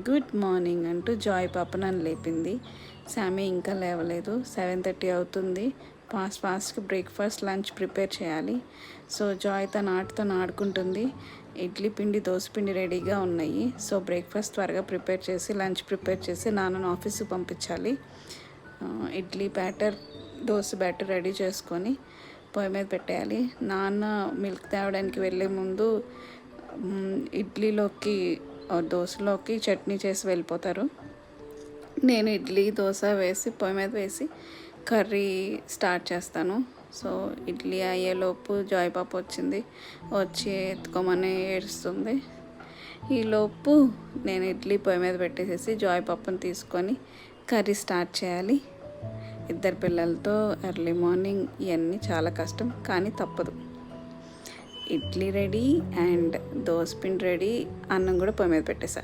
Good morning అంటూ Joy పాప నన్ను లేపింది. శామీ ఇంకా లేవలేదు. 7:30 అవుతుంది. ఫాస్ట్గా బ్రేక్ఫాస్ట్ లంచ్ ప్రిపేర్ చేయాలి. సో జాయ్ తన ఆటతో ఆడుకుంటుంది. ఇడ్లీ పిండి దోశ పిండి రెడీగా ఉన్నాయి. సో బ్రేక్ఫాస్ట్ త్వరగా ప్రిపేర్ చేసి లంచ్ ప్రిపేర్ చేసి నాన్నను ఆఫీస్కి పంపించాలి. Idli batter dosa batter ready చేసుకొని పొయ్యి మీద పెట్టేయాలి. నాన్న మిల్క్ తేవడానికి వెళ్ళే ముందు ఇడ్లీలోకి దోశలోకి చట్నీ చేసి వెళ్ళిపోతారు. నేను ఇడ్లీ దోశ వేసి పొయ్యి మీద వేసి కర్రీ స్టార్ట్ చేస్తాను. సో ఇడ్లీ అయ్యేలోపు జాయ్ పాప వచ్చింది. వచ్చి ఎత్తుకోమని ఏడుస్తుంది. ఈలోపు నేను ఇడ్లీ పొయ్యి మీద పెట్టేసేసి జాయ్ పాపను తీసుకొని కర్రీ స్టార్ట్ చేయాలి. ఇద్దరు పిల్లలతో ఎర్లీ మార్నింగ్ ఇవన్నీ చాలా కష్టం, కానీ తప్పదు. ఇడ్లీ రెడీ అండ్ దోశ పిండి రెడీ. అన్నం కూడా పొయ్యి మీద పెట్టేసా.